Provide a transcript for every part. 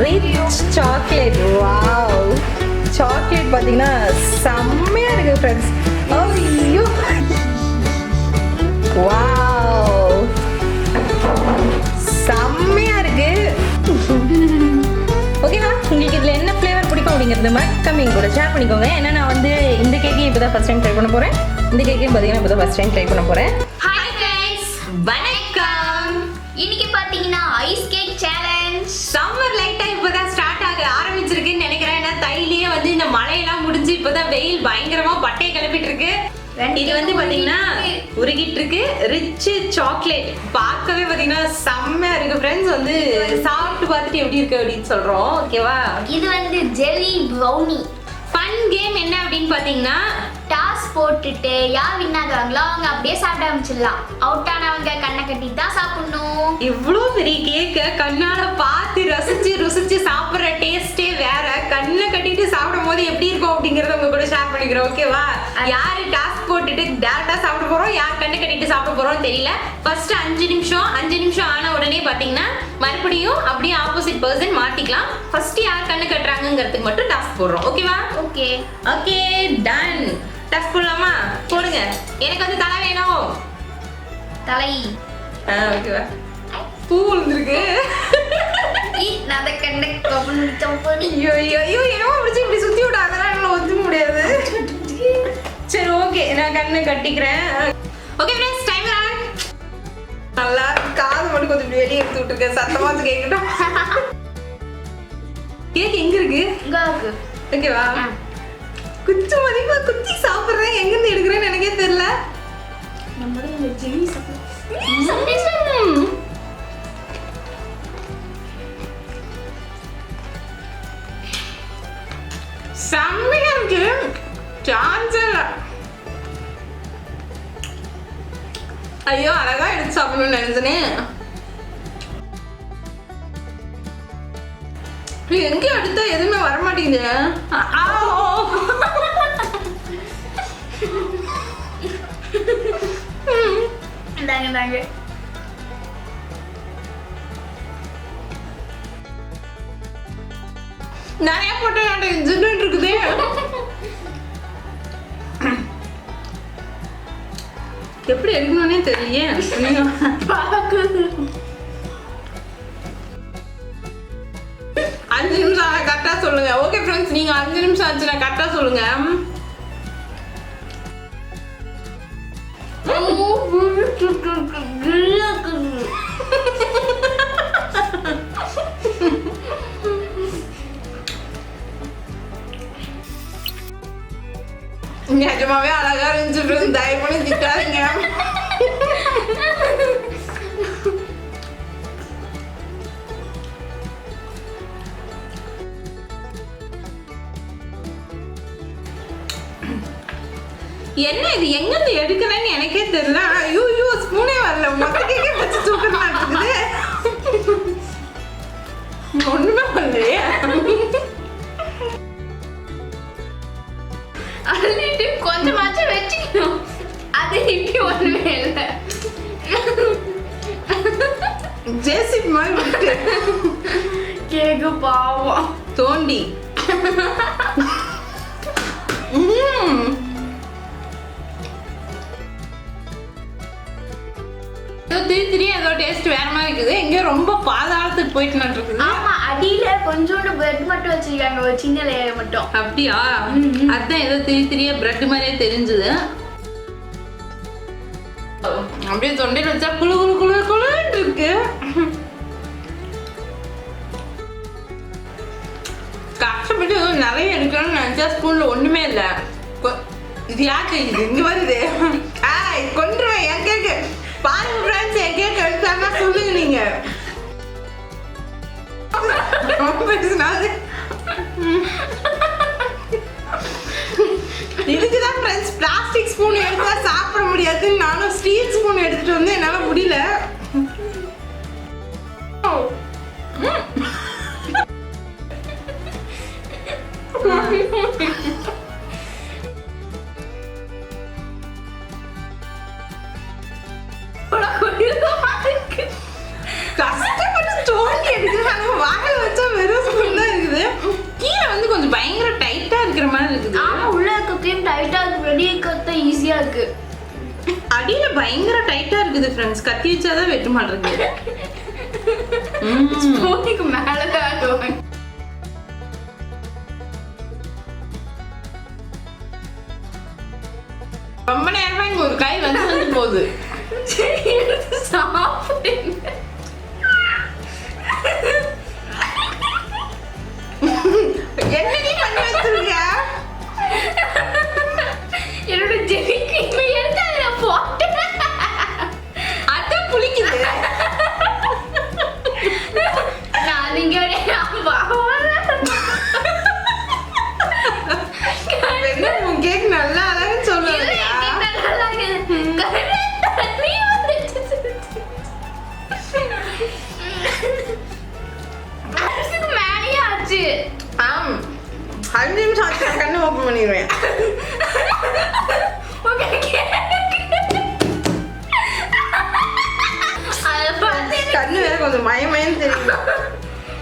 Rich chocolate. Wow, chocolate பார்த்தீங்கன்னா செம்மையா இருக்கு ஃப்ரெண்ட்ஸ். ஐயோ வாவ், செம்மையா இருக்கு. ஓகேவா, உங்களுக்கு இதில் என்ன ஃப்ளேவர் பிடிக்கும் அப்படிங்கிறது மறக்காம எங்க கூட ஷேர் பண்ணிக்கோங்க. ஏன்னா நான் வந்து இந்த கேக்கையும் இப்போ தான் ஃபர்ஸ்ட் டைம் ட்ரை பண்ண போகிறேன். இந்த கேக்கையும் பார்த்தீங்கன்னா இப்போ தான் ஃபர்ஸ்ட் டைம் ட்ரை பண்ண போகிறேன். ஹாய் ஃப்ரெண்ட்ஸ், வணக்கம். இன்னைக்கு பார்த்தீங்கன்னா ஐஸ் கேக் சேலஞ்ச். சம்மர் லைட்டாக இப்போ தான் ஸ்டார்ட் ஆக ஆரம்பிச்சிருக்குன்னு நினைக்கிறேன். ஏன்னா தையிலேயே வந்து இந்த மழையெல்லாம் முடிஞ்சு இப்போ தான் வெயில் பயங்கரமாக பட்டையை கிளப்பிட்டு இருக்கு. இது வந்து பாத்தீங்கன்னா உருகிட்டு இருக்கு. ரிச் சாக்லேட் பார்க்கவே பாத்தீங்கன்னா செம்மையா இருக்கு ஃப்ரெண்ட்ஸ். வந்து சாப்பிட்டு பார்த்துட்டு எப்படி இருக்கு அப்படின்னு சொல்றோம். ஓகேவா, இது வந்து ஜெல்லி ப்ரௌனி. ஃபன் கேம் என்ன அப்படின்னு பாத்தீங்கன்னா, டாஸ் போட்டுட்டு யார் வின் ஆகுறாங்களோ அவங்க அப்படியே சாப்பிட ஆரம்பிச்சிடலாம். அவுட் ஆனவங்க கண்ணை கட்டி தான் சாப்பிடணும். இவ்வளோ பெரிய கேக்க கண்ணால பார்த்து ரசிச்சு ருசிச்சு சாப்பிட்ற டேஸ்டே வேற. கண்ணை கட்டிட்டு சாப்பிடும் போது எப்படி இருக்கும் அப்படிங்கறத உங்க கூட ஷேர் பண்ணிக்கிறோம். ஓகேவா, யாரு டாஸ் போட்டுட்டு டேரக்டா சாப்பிட போறோம், யார் கண்ணை கட்டிட்டு சாப்பிட போறோம் தெரியல. ஃபர்ஸ்ட் 5 நிமிஷம் ஆன உடனே பாத்தீங்கன்னா மறுபடியும் அப்படியே ஆப்போசிட் பர்சன் மாத்திக்கலாம். ஃபர்ஸ்ட் யார் கண்ணு கட்டுறாங்கிறதுக்கு மட்டும் டாஸ் போடுறோம். ஓகேவா, ஓகே ஓகே டன். டாஸ் போடலாமா? போடுங்க. எனக்கு வந்து தலை வேணும். தலை. ஓகேவா, பூ விழுந்துருக்கு. நான் கண்ணை கவனம் முடிச்சப்படி. ஐயோ ஐயோ ஐயோ, என்னமோ பிடிச்சி இப்படி சுத்தி விட, அதெல்லாம் என்னால ஒத்துக்க முடியாது. சரி ஓகே, நான் கண்ணை கட்டிக்கிறேன். Okay friends, time on. நல்லா காது மட்டும் கொஞ்சம் வெளியே எடுத்து விட்டுருக்கேன், சத்தமா கேட்கட்டும். கேக் எங்க இருக்கு? இங்க இருக்கு. ஓகேவா, குச்சி மதிப்பா குத்தி சாப்பிட்றேன். எங்கிருந்து எடுக்கிறேன்னு எனக்கே தெரியல. நம்மளோட ஜெல்லி சாப்பிடு. செம்மையா இருக்கு. சான்ஸ் இல்ல. ஐயோ, அழகா எடுத்து சாப்பிடணும்னு நினைச்சனே. எங்க எடுத்தா எதுவுமே வர மாட்டேங்குது. தாங்க நிறைய போட்டு ஜின்னு இருக்குது. எப்படி எடுக்கணும்னே தெரியல. 5 நிமிஷம் கரெக்டா சொல்லுங்க. ஓகே ஃப்ரெண்ட்ஸ், நீங்க 5 நிமிஷம் ஆச்சுன்னா கரெக்டா சொல்லுங்க. நிஜமாவே அழகா இருந்துச்சு. தயவு பண்ணி திட்டாதீங்க. என்ன இது எங்கிருந்து எடுக்கிறேன்னு எனக்கே தெரியல. ஐயோ, ஸ்பூனே வரல. மொத்த கேக்கே வச்சு தூக்கமா இருக்குது. ஒண்ணுமே பண்ணலையே. அள்ளிட்டு கொஞ்சமாச்சும் வச்சுக்கணும். அது இப்படி ஒண்ணுமே இல்லை. ஜேசிபி மாதிரி விட்டு கேக்கு பாவம் தோண்டி. திரி அதோ டேஸ்ட் வேற மாதிரி இருக்குது. எங்கேயோ ரொம்ப பாதாளத்துக்கு போயிட்டு இருக்குது. ஆமா, அடியில கொஞ்சோண்டு பிரெட் மட்டும் வச்சிருக்காங்க, ஒரு சின்ன லேயர் மட்டும். அப்படியா? அதான் ஏதோ திரியா பிரெட் மாதிரியே தெரிஞ்சது. அப்படியே தொண்டையில் வச்சா குளு குளு குளு குளுன்னு இருக்கு. கஷ்டப்பட்டு நிறைய எடுக்கணும்னு நினைச்சா ஸ்பூன்ல ஒண்ணுமே இல்லை. இது யாருக்கு இது இங்க வருது? கொண்டுருவேன் என் கேக்கு. பாருங்க ஃப்ரெண்ட்ஸ், என் கேக் எடுத்தாங்க சொல்லுங்க நீங்க. இதுக்குதான் ஃப்ரெண்ட்ஸ் பிளாஸ்டிக் ஸ்பூன் எடுத்தா சாப்பிட முடியாதுன்னு நானும் ஸ்டீல் ஸ்பூன் எடுத்துட்டு வந்து என்னால முடியல. கஷ்டப்பட்டு தோண்டி எடுக்கிறாங்க. வாயில வச்சா பயங்கர டைட்டா இருக்குது ஃப்ரெண்ட்ஸ். கத்தி வச்சாதான் வெட்ட மாட்டேங்குது. ஸ்பூனுக்கு மேலதான் ஆடுவாங்க. ரொம்ப நேரமா இங்க ஒரு கை வந்து போகுது. சாப்பிடுங்க. என்னடி பண்ணி வச்சிருக்க? என்னோட ஜெலிக்கு எடுத்து அதுல போட்டேன். அதான் புளிக்குது. நான் இங்க என்ன உன் கேக் நல்லா அழகுன்னு சொல்லுவாங்க. மேலேயே ஆச்சு. 5 நிமிஷம் ஆச்சு. கண்ணு ஓப்பன் பண்ணிடுவேன். கண்ணு வேற கொஞ்சம் மயமயன்னு தெரியுது.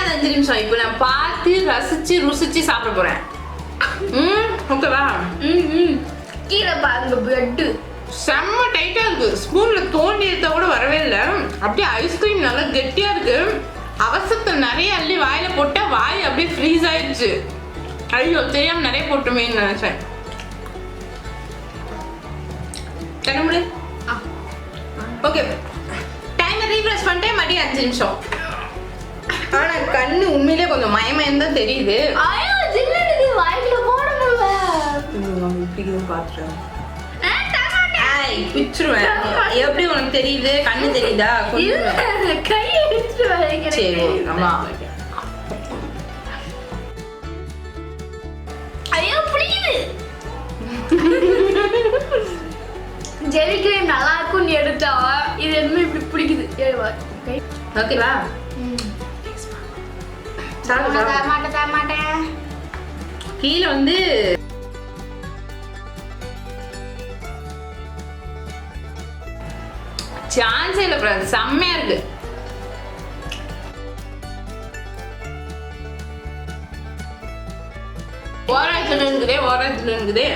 5 நிமிஷம். இப்போ நான் பார்த்து ரசிச்சு ருசிச்சு சாப்பிட போறேன். ஓகேவா? கீழே பாருங்க பிரெட் செம்ம டைட்டா இருக்கு. ஸ்பூன்ல தோண்டி எடுத்தா கூட வரவே இல்லை. அப்படியே ஐஸ்கிரீம் நல்லா கெட்டியா இருக்கு. அவசரத்தில் நிறைய அள்ளி வாயில போட்டா வாய் அப்படியே ஃப்ரீஸ் ஆயிடுச்சு. ஐயோ தெரியாம நிறைய போட்டுமேன்னு நினைச்சேன். கண்ணு ஓகே. டைமை ரீஃப்ரெஷ் பண்ணிட்டேன். மறுபடியும் 5 நிமிஷம். ஆனா கண்ணு உண்மையிலே கொஞ்சம் மயமயம் தான் தெரியுது. ஐயோ ஜில்லடி வாயில போட முடியல. இப்படி பாத்துறேன். பிச்சுருவேன். எப்படி உனக்கு தெரியுது? கண்ணு தெரியுதா? கை எடுத்து வைக்கிறேன். சரி ஆமா. ஐயோ புளியுது. ஜெலி கிரீம் நல்லா இருக்கும்னு எடுத்தா இது என்ன இப்படி புளிக்குது. ஓகேவா? மாட்டேன். கீழே வந்து சான்ஸே இல்லை ஃப்ரெண்ட்ஸ். செம்மையா இருக்கு. ஓராய்ச்சல் இருக்குதே, ஓராய்ச்சல் இருக்குதே.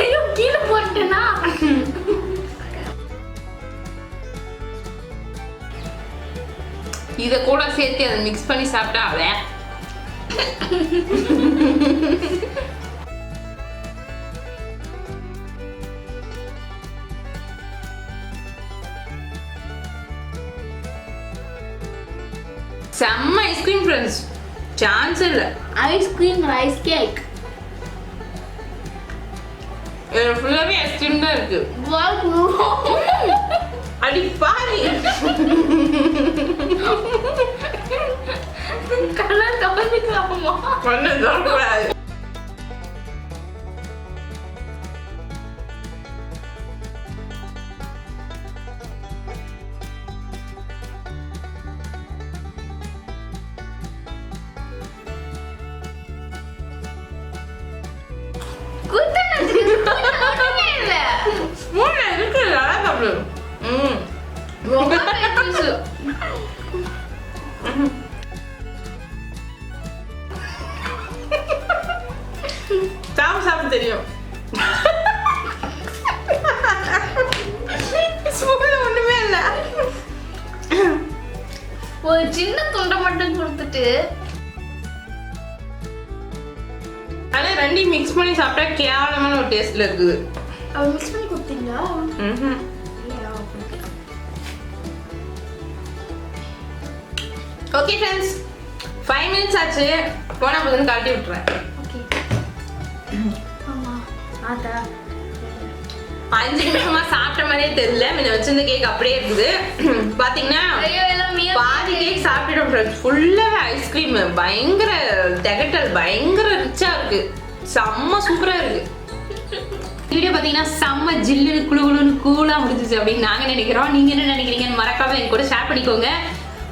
ஐயோ கீழே போட்டேனா? இத கூட சேர்த்து அதை மிக்ஸ் பண்ணி சாப்பிட்டா அவன் செம்ம ஐஸ்கிரீம் ஃப்ரெண்ட்ஸ். சான்ஸ் இல்ல. Ice cream rice cake. இது ஃபுல்லாவே ஐஸ்கிரீம் தான் இருக்கு. அடி பாரு. கலர் கவனிக்கலாமா? பண்ண தரக்கூடாது. சாப்பிட தெரியும். ஒண்ணுமே இல்ல. ஒரு சின்ன துண்டை மட்டும் கொடுத்துட்டு ஆனா ரெண்டையும் மிக்ஸ் பண்ணி சாப்பிட்டா கேவலமான ஒரு டேஸ்ட்ல இருக்குது. அவ மிக்ஸ் பண்ணி கொடுத்தீங்களா? ஓகே ஃப்ரெண்ட்ஸ், 5 minutes ஆச்சு. போனா போதுன்னு கழட்டி விட்டுறேன். ஓகே. ஆமா ஆதா 5 நிமிஷமா சாப்பிட்ட மாதிரியே தெரியல. முன்ன வச்சிருந்த கேக் அப்படியே இருக்குது. பாத்தீங்கன்னா பாதி கேக் சாப்பிட்டுட்டோம் ஃப்ரெண்ட்ஸ். ஃபுல்லாவே ஐஸ்கிரீம். பயங்கர திகட்டல், பயங்கர ரிச்சா இருக்கு. செம்ம சூப்பரா இருக்கு. வீடியோ பாத்தீங்கன்னா செம்ம ஜில்லுன்னு குளுகுளுன்னு கூலா முடிஞ்சிச்சு அப்படின்னு நாங்க நினைக்கிறோம். நீங்க என்ன நினைக்கிறீங்கன்னு மறக்காம எங்க கூட ஷேர் பண்ணிக்கோங்க.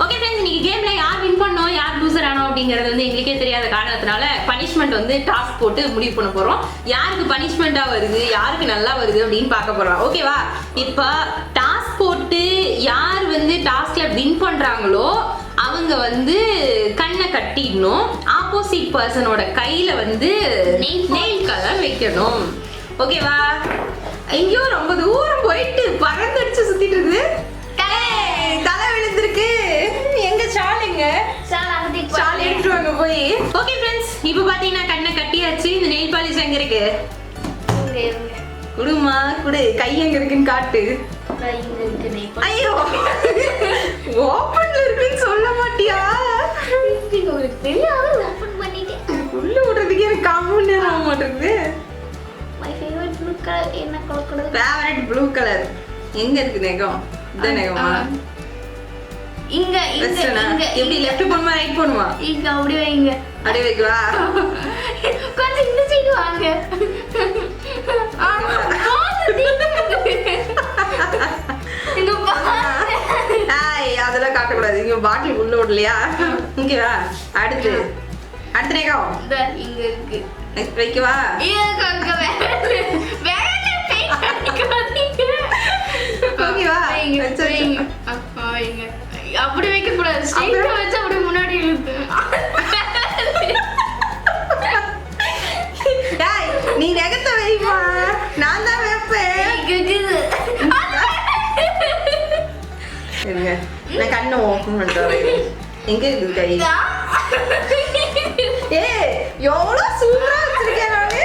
ஓகே ஃப்ரெண்ட்ஸ், இன்னைக்கு கேம்ல யார் வின் பண்ணோம் யார் லூசர் ஆனோம் அப்படிங்கறது வந்து எங்களுக்கே தெரியாத காரணத்தினால பனிஷ்மெண்ட் வந்து டாஸ்க் போட்டு முடிவு பண்ண போறோம். யாருக்கு பனிஷ்மெண்டா வருது, யாருக்கு நல்லா வருது அப்படின்னு பார்க்க போறோம். ஓகேவா? இப்ப டாஸ்க் போட்டு யார் வந்து டாஸ்க்ல வின் பண்றாங்களோ அவங்க வந்து கண்ணை கட்டிடணும். ஆப்போசிட் பர்சனோட கையில வந்து நெயில் கலர் வைக்கணும். ஓகேவா? எங்கேயோ ரொம்ப தூரம் போயிட்டு பறந்தடிச்சு சுத்திட்டு இருக்குது. தலை விழுந்திருக்கு. எங்க ஷாலுங்க? ஷால் எடுத்துட்டு வாங்க போய். ஓகே ஃப்ரெண்ட்ஸ், இப்போ பாத்தீங்கன்னா கண்ணை கட்டியாச்சு. இந்த நெயில் பாலிஷ் எங்க இருக்கு? குடுமா குடு. கை எங்க இருக்குன்னு காட்டு. ஐயோ, ஓபன்ல இருக்குன்னு சொல்ல மாட்டியா? உங்களுக்கு தெரியாது, ஓபன் பண்ணிட்டேன். உள்ள விடுறதுக்கு எனக்கு காமன் நேரம் ஆக மாட்டேங்குது. My favorite blue color என்ன கலர்? ஃபேவரட் ப்ளூ கலர் எங்க இருக்கு நெகம்? இந்த நெகமா? இங்க எப்படி லெஃப்ட் போணுமா ரைட் போணுமா? இங்க அப்படியே வைங்க. அப்படியே வைக்கவா? கொஞ்சம் இந்த சைடு வாங்க. இங்க பாருங்க. அதெல்லாம் காட்டக்கூடாது. இங்க பாட்டில் உள்ள விடலையா? இங்கவா? அடுத்து நெகம் இங்க இருக்கு. நெக்ஸ்ட் வைக்கவா? ஓகேவா? அப்படி வைக்க கூடாது. ஸ்ட்ரைட்டா வச்சு அப்படியே முன்னாடி இழுத்து. டேய், நீ நெகத்த வைமா. நான் தான் வைப்பேன். இருங்க, நான் கண்ணை ஓபன் பண்ணிட்டு வரேன். எங்க இருக்குது கை? ஏய், எவ்வளவு சூப்பரா வச்சிருக்கேன் நானு.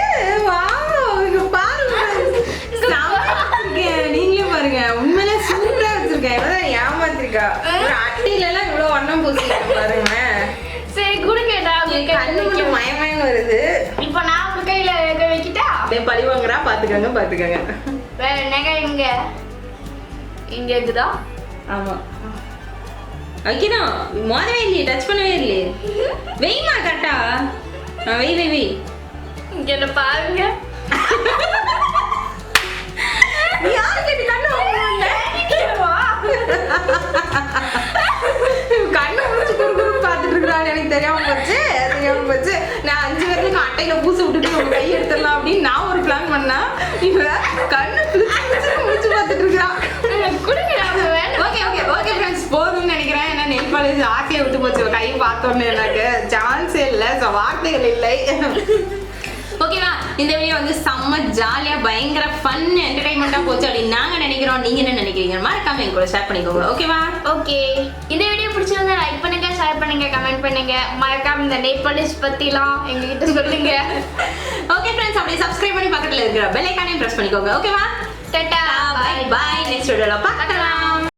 வாவ், இங்க பாருங்க. நீங்களே பாருங்க. உண்மையிலே சூப்பரா வச்சிருக்கேன். இவதான் ஏமாத்திருக்கா. ஒரு அட்டையில எல்லாம் இவ்வளவு வண்ணம் பூசிருக்கேன் பாருங்க. சரி குடுங்க. கண்ணு மட்டும் மயமயம் வருது. இப்போ நான் உங்க கையில வைக்கிட்டா? அப்படியே பழி வாங்குறா. பாத்துக்கங்க. வேற நகை இங்க இருக்குதா? ஆமா, வைக்கணும். மோதவே இல்லையே, டச் பண்ணவே இல்லையே. வெய்மா கரெக்டா? வெய். இங்க என்ன பாருங்க. நீ யாரு கேட்டு கண்ணு கண்ணு முடிச்சு குறுகுறு பாத்துட்டு இருக்கிறாள். எனக்கு தெரியாம போச்சு. நான் 5 பேருக்கு அட்டையில பூசை விட்டுட்டு உங்க கை எடுத்துடலாம் அப்படின்னு நான் ஒரு பிளான் பண்ணா, இவ கண்ணு முடிச்சு பாத்துட்டு இருக்கிறான். ஓகே ஃப்ரெண்ட்ஸ், போதும்னு நினைக்கிறேன். ஏன்னா நெல் பாலிஷ் ஆசையை விட்டு போச்சு. கை பார்த்தோன்னு எனக்கு சான்ஸே இல்லை. வார்த்தைகள் இல்லை. ஓகேவா? இந்த வீடியோ வந்து செம்ம ஜாலியா பயங்கர ஃபன் என்டர்டைன்மெண்டா போச்சு அப்படின்னு நாங்க நினைக்கிறோம். நீங்க என்ன நினைக்கிறீங்க? மறக்காம எங்க கூட ஷேர் பண்ணிக்கோங்க. ஓகேவா? ஓகே, இந்த வீடியோ பிடிச்சிருந்தா லைக் பண்ணுங்க, ஷேர் பண்ணுங்க, கமெண்ட் பண்ணுங்க. மறக்காம இந்த நெயில் பாலிஷ் பத்திலாம் எங்ககிட்ட சொல்லுங்க. ஓகே ஃப்ரெண்ட்ஸ், அப்படியே சப்ஸ்கிரைப் பண்ணி பக்கத்துல இருக்கிற பெல் ஐகானையும் பிரஸ் பண்ணிக்கோங்க. ஓகேவா? டாடா, பை. நெக்ஸ்ட் வீடியோல பார்க்கலாம்.